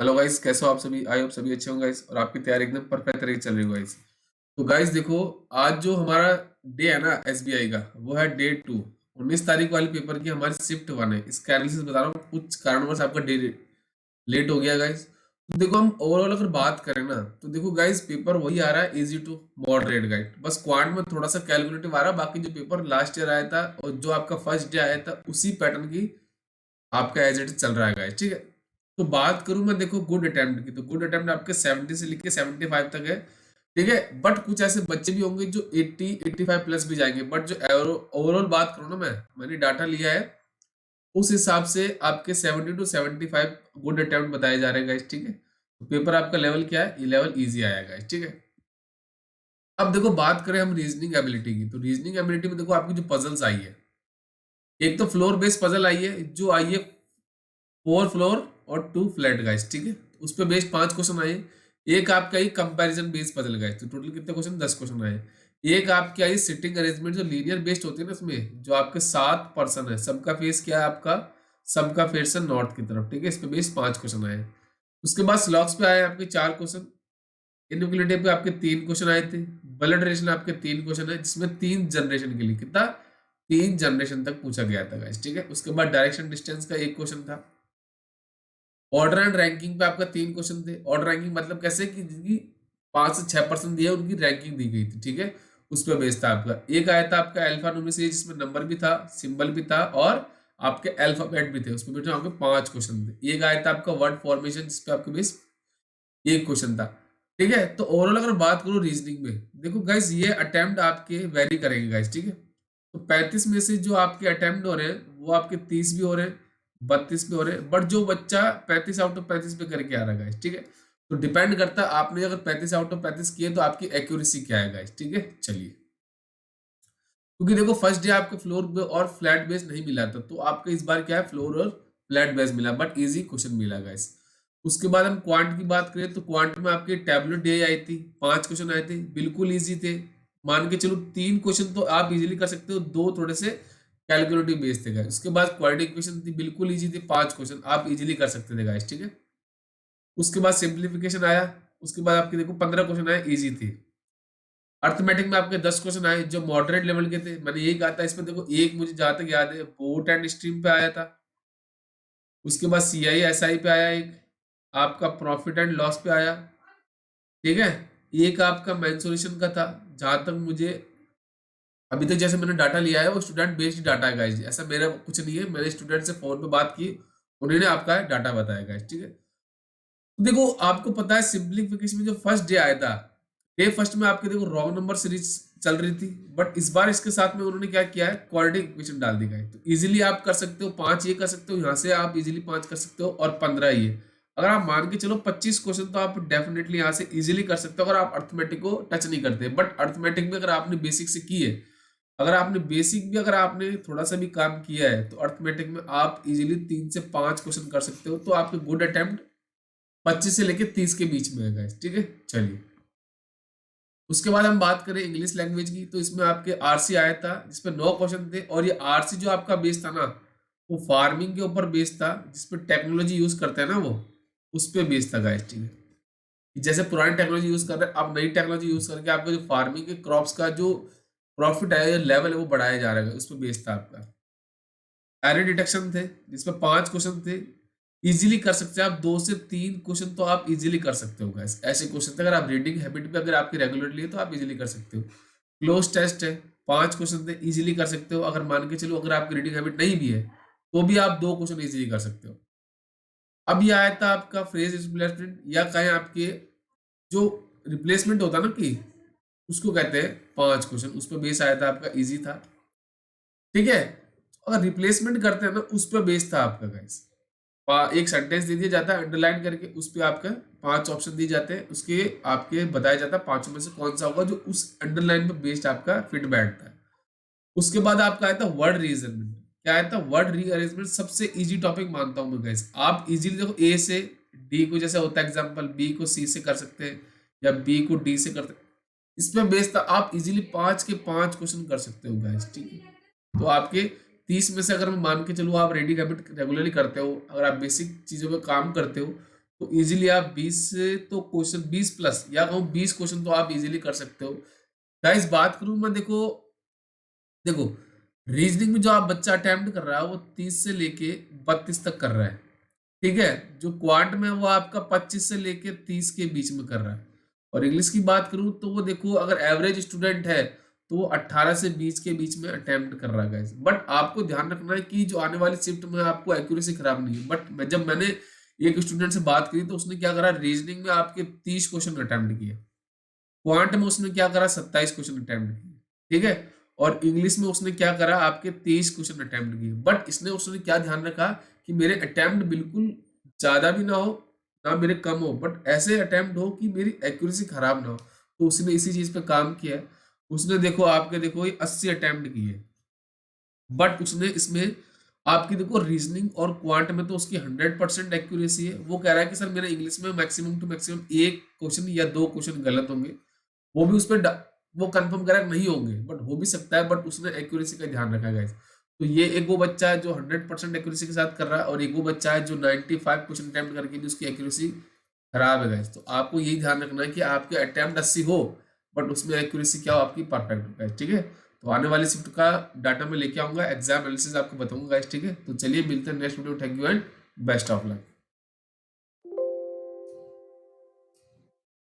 Hello guys, कैसे हो आप सभी। आई होप सभी अच्छे होंगे गाइस और आपकी तैयारी एकदम परफेक्ट तरीके से चल रही हो गाइस। तो गाइस देखो, आज जो हमारा डे है ना एसबीआई का, वो है डे 2। 19 तारीख वाली पेपर की हमारी शिफ्ट 1 है। इसका एनालिसिस बता रहा हूँ, कुछ कारणवश आपका डे लेट हो गया गाइस। तो देखो, हम ओवरऑल अगर बात करें ना, तो देखो गाइस, पेपर वही आ रहा है, इजी टू मॉडरेट गाइड। बस क्वांट में थोड़ा सा कैलकुलेटिव आ रहा है। बाकी जो पेपर लास्ट ईयर आया था और जो आपका फर्स्ट डे आया था, उसी पैटर्न की आपका एज इट इज चल रहा है गाइस, ठीक है। तो बात करूं मैं, देखो गुड अटेम्प्ट की, तो गुड अटेम्प्ट आपके 70 से लेके 75 तक है, ठीक है। बट कुछ ऐसे बच्चे भी होंगे जो 80 85 प्लस भी जाएंगे। बट जो ओवरऑल बात करूं ना, मैंने डाटा लिया है, उस हिसाब से आपके 70 to 75 गुड अटेम्प्ट बताए जा रहे हैं गाइस, ठीक है। तो पेपर आपका लेवल क्या है, ये लेवल इजी आया गाइस, ठीक है। अब देखो, बात करें हम रीजनिंग एबिलिटी की, तो रीजनिंग एबिलिटी में देखो आपकी जो पजल्स आई है, एक तो फ्लोर बेस्ड पजल आई है, जो आई है 4 फ्लोर और 2 फ्लैट गाइस, ठीक है। उस पर बेस्ड 5 क्वेश्चन आए। एक आपका आई कंपैरिजन बेस्ड पजल गाइस, तो टोटल कितने क्वेश्चन, 10 क्वेश्चन आए। एक आपकी आई सिटिंग अरेंजमेंट, जो लीनियर बेस्ड होती है ना, इसमें जो आपके 7 पर्सन है, सबका फेस क्या है आपका, सबका फेस है नॉर्थ की तरफ, ठीक है। इस पे बेस्ड 5 क्वेश्चन आए। उसके बाद स्लॉक्स पे आए आपके 4 क्वेश्चन। इनइक्वालिटी पे आपके 3 क्वेश्चन आए थे। ब्लड रिलेशन आपके 3 क्वेश्चन है, जिसमें 3 जनरेशन के लिए कितना, 3 जनरेशन तक पूछा गया था गाइस, ठीक है। उसके बाद डायरेक्शन डिस्टेंस का 1 क्वेश्चन था। ऑर्डर एंड रैंकिंग पे आपका 3 क्वेश्चन थे। ऑर्डर रैंकिंग मतलब कैसे कि जिनकी 5 से 6 पर्सन दिए, उनकी रैंकिंग दी गई थी, ठीक है। उस पर बेस्ड था आपका। एक आया था आपका अल्फा न्यूमेरिक, जिसमें नंबर भी था, सिंबल भी था, और आपके अल्फाबेट भी थे। उसमें बेटे आपके 5 क्वेश्चन थे। एक आया था आपका वर्ड फॉर्मेशन, जिसपे आपके बेस 1 क्वेश्चन था, ठीक है। तो ओवरऑल अगर बात करूं रीजनिंग में, देखो गाइस, ये अटेम्प्ट आपके वेरी करेंगे गाइस, ठीक है। तो 35 में से जो आपके अटेम्प्ट हो रहे हैं, वो आपके 30 भी हो रहे हैं, 32 पे हो रहे हैं। बट जो बच्चा 35 आउट ऑफ 35 पे करके आ रहा है गाइस, ठीक है। तो डिपेंड करता है, आपने अगर 35 आउट ऑफ 35 किए तो आपकी एक्यूरेसी क्या है गाइस, ठीक है। चलिए, क्योंकि देखो फर्स्ट डे आपके फ्लोर और फ्लैट बेस नहीं मिला था, तो आपका इस बार क्या है, फ्लोर और फ्लैट बेस मिला, बट इजी क्वेश्चन मिला गाइस। उसके बाद हम क्वांट की बात करें, तो क्वांट में आपके टैबलेट डे आई थी, 5 क्वेश्चन आए थे, बिल्कुल इजी थे। मान के चलो 3 क्वेश्चन तो आप इजीली कर सकते हो, 2 थोड़े से कैलकुलेटिव बेस थे गाइस। उसके बाद क्वाड्रेटिक इक्वेशन थी, बिल्कुल इजी थे, 5 क्वेश्चन आप इजीली कर सकते थे गाइस, ठीक है। उसके बाद सिंप्लीफिकेशन आया। उसके बाद आपके देखो 15 क्वेश्चन आए, इजी थे। अर्थमेटिक में आपके 10 क्वेश्चन आए, जो मॉडरेट लेवल के थे। मैंने यही कहा था, इसमें देखो एक मुझे जहां तक याद है, पोर्ट एंड स्ट्रीम पे आया था। उसके बाद CI SI पे आया एक, आपका प्रॉफिट एंड लॉस पे आया, ठीक है। एक आपका मेंसुरेशन का था, जहां तक मुझे अभी तक जैसे मैंने डाटा लिया है, वो स्टूडेंट बेस्ड डाटा है गाइस, ऐसा मेरा कुछ नहीं है। मैंने स्टूडेंट से फोन पे बात की, उन्होंने आपका डाटा बताया गाइस, ठीक है। तो देखो, आपको पता है सिंप्लीफिकेशन में जो फर्स्ट डे आया था, डे फर्स्ट में आपके देखो रॉन्ग नंबर सीरीज चल रही थी। बट इस बार इसके साथ में उन्होंने क्या किया है, क्वाड्रेटिक इक्वेशन डाल दी गई। तो इजीली आप कर सकते हो 5 ये कर सकते हो, यहाँ से आप इजीली 5 कर सकते हो, और 15 ये। अगर आप मान के चलो 25 क्वेश्चन तो आप डेफिनेटली यहाँ से इजीली कर सकते हो, अगर आप अर्थमेटिक को टच नहीं करते। बट अर्थमेटिक में अगर आपने बेसिक से की है, अगर आपने बेसिक भी अगर आपने थोड़ा सा भी काम किया है, तो अर्थमेटिक में आप इजीली 3 से 5 क्वेश्चन कर सकते हो। तो आपके गुड अटेम्प्ट 25 से लेके 30 के बीच में है गाइस, ठीक है। चलिए, उसके बाद हम बात करें इंग्लिश लैंग्वेज की, तो इसमें आपके आरसी आया था, जिसपे 9 क्वेश्चन थे। और ये आरसी जो आपका बेस था ना, वो फार्मिंग के ऊपर बेस था, जिसपे टेक्नोलॉजी यूज करते हैं ना वो, उस पे बेस था गाइस, ठीक है। जैसे पुरानी टेक्नोलॉजी यूज कर रहे हैं, अब नई टेक्नोलॉजी यूज करके आपका जो फार्मिंग के क्रॉप्स का जो प्रॉफिट है, लेवल है, वो बढ़ाया जा रहा है, उस पर बेस था आपका। एरर डिटेक्शन थे, जिसपे 5 क्वेश्चन थे। इजीली कर सकते हैं आप, 2 से 3 क्वेश्चन तो आप इजीली कर सकते हो गाइस। ऐसे क्वेश्चन थे, अगर आप रीडिंग हैबिट पे अगर आपकी रेगुलरली है, तो आप इजीली कर सकते हो। क्लोज टेस्ट है, 5 क्वेश्चन थे, इजीली कर सकते हो। अगर मान के चलो अगर आपकी रीडिंग हैबिट नहीं भी है, तो भी आप 2 क्वेश्चन इजीली कर सकते हो। अब ये आया था आपका फ्रेज रिप्लेसमेंट, या कहें आपके जो रिप्लेसमेंट होता है ना कि, उसको कहते हैं 5 क्वेश्चन। उस पर बेस आया था आपका, इजी था, ठीक है। अगर रिप्लेसमेंट करते हैं ना, उस पर बेस था आपका गाइस। एक सेंटेंस दे दिया जाता है अंडरलाइन करके, उस पे आपका 5 ऑप्शन दिए जाते हैं, उसके आपके बताया जाता है 5 में से कौन सा होगा जो उस अंडरलाइन पे बेस्ड आपका फिट बैठता है। उसके बाद आपका आया था वर्ड रीअरेंजमेंट। क्या आया था, वर्ड रीअरेंजमेंट सबसे इजी टॉपिक मानता हूं मैं गाइस। आप इजीली देखो, ए से डी को जैसे होता है एग्जांपल, बी को सी से कर सकते हैं, या बी को डी से करते हैं। इसमें बेस्ड था, आप इजीली 5 के 5 क्वेश्चन कर सकते हो गाइस, ठीक है। तो आपके 30 में से अगर मैं मान के चलूँ, आप रीडिंग हैबिट रेगुलरली करते हो, अगर आप बेसिक चीज़ों पे काम करते हो, तो इजीली आप 20 से तो क्वेश्चन 20 प्लस या कहूँ 20 क्वेश्चन तो आप इजीली कर सकते हो। गाइस बात करूं मैं, देखो देखो रीजनिंग में जो आप बच्चा अटेम्प्ट कर रहा है वो 30 से लेके 32 तक कर रहा है, ठीक है। जो क्वांट में है, वो आपका 25 से लेके 30 के बीच में कर रहा है। और इंग्लिश की बात करूं तो वो देखो अगर एवरेज स्टूडेंट है तो वो 18 से 20 के बीच में अटेम्प्ट कर रहा है गाइस। बट आपको ध्यान रखना है कि जो आने वाली शिफ्ट में आपको एक्यूरेसी खराब नहीं है। बट जब मैंने एक स्टूडेंट से बात करी तो उसने क्या करा, रीजनिंग में आपके 30 क्वेश्चन अटेम्प्ट किए, क्वांट में उसने क्या करा 27 क्वेश्चन अटेम्प्ट किए, ठीक है। और इंग्लिश में उसने क्या करा, आपके 23 क्वेश्चन अटेम्प्ट किए। बट उसने क्या ध्यान रखा कि मेरे अटेम्प्ट बिल्कुल ज्यादा भी ना हो ना मेरे कम हो, बट ऐसे अटेम्प्ट हो कि मेरी एक्यूरेसी खराब ना हो। तो उसने इसी चीज पे काम किया है। उसने देखो आपके देखो ये 80 अटेम्प्ट किए, बट उसने इसमें आपकी देखो रीजनिंग और क्वांट में तो उसकी 100% एक्यूरेसी है। वो कह रहा है कि सर मेरे इंग्लिश में मैक्सिमम टू मैक्सिमम एक क्वेश्चन या दो क्वेश्चन गलत होंगे, वो भी उस पर वो कंफर्म करा नहीं होंगे, बट हो भी सकता है। बट उसने एक्यूरेसी का ध्यान रखा गाइस। तो ये एक वो बच्चा है जो 100% एक्यूरेसी के साथ कर रहा है, और एक वो बच्चा है जो 95 क्वेश्चन अटेम्प्ट करके भी उसकी एक्यूरेसी खराब है गाइस। तो आपको यही ध्यान रखना है कि आपके अटेम्प्ट 80 हो बट उसमें एक्यूरेसी क्या हो आपकी परफेक्ट हो गाइस, ठीक है। तो आने वाली शिफ्ट का डाटा मैं लेके आऊंगा, एग्जाम एनालिसिस आपको बताऊंगा गाइस, ठीक है। तो चलिए मिलते हैं next video, thank you and best of luck.